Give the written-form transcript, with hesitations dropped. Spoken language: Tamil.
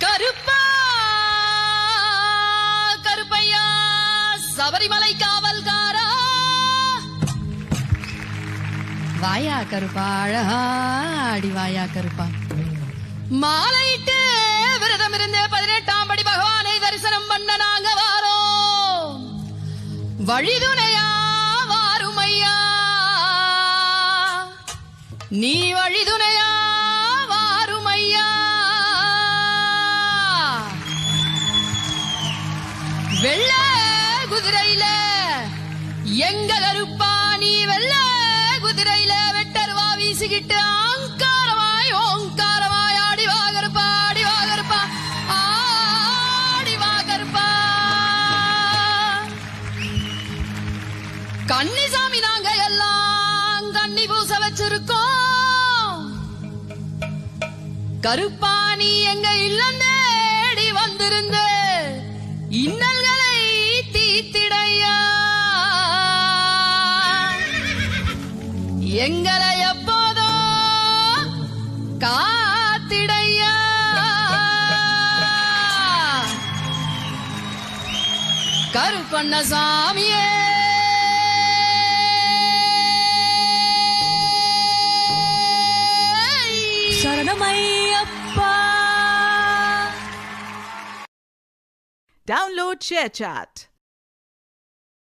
கருப்பா கருப்பையா சபரிமலை காவல்காரா வாயா கருப்பா அழகா அடி வாயா கருப்பா மாலையிட்டு விரதம் இருந்து 18ஆம் படி பகவானை தரிசனம் பண்ண நாங்க வாரோம் வழிதுணையா வாருமையா நீ வழிதுணையா வாருமையா வெள்ள குதிரையில எங்க கருப்பா நீ வெள்ள குதிரையில வெட்டருவா வீசிக்கிட்டு ஆங்காரமாய் ஓங்காரமாய் ஆடிவா கருப்பா ஆடிவா கருப்பா ஆடிவா கருப்பா கன்னிசாமி நாங்க எல்லாம் கன்னி பூச வச்சிருக்கோம் கருப்பா நீ எங்க இல்லம் தேடி வந்திருந்து இன்னல்களை தீத்திடையா எங்களை எப்போதோ காத்திடையா கருப்பண்ண சாமியே சரணமையப்பா. Download ShareChat.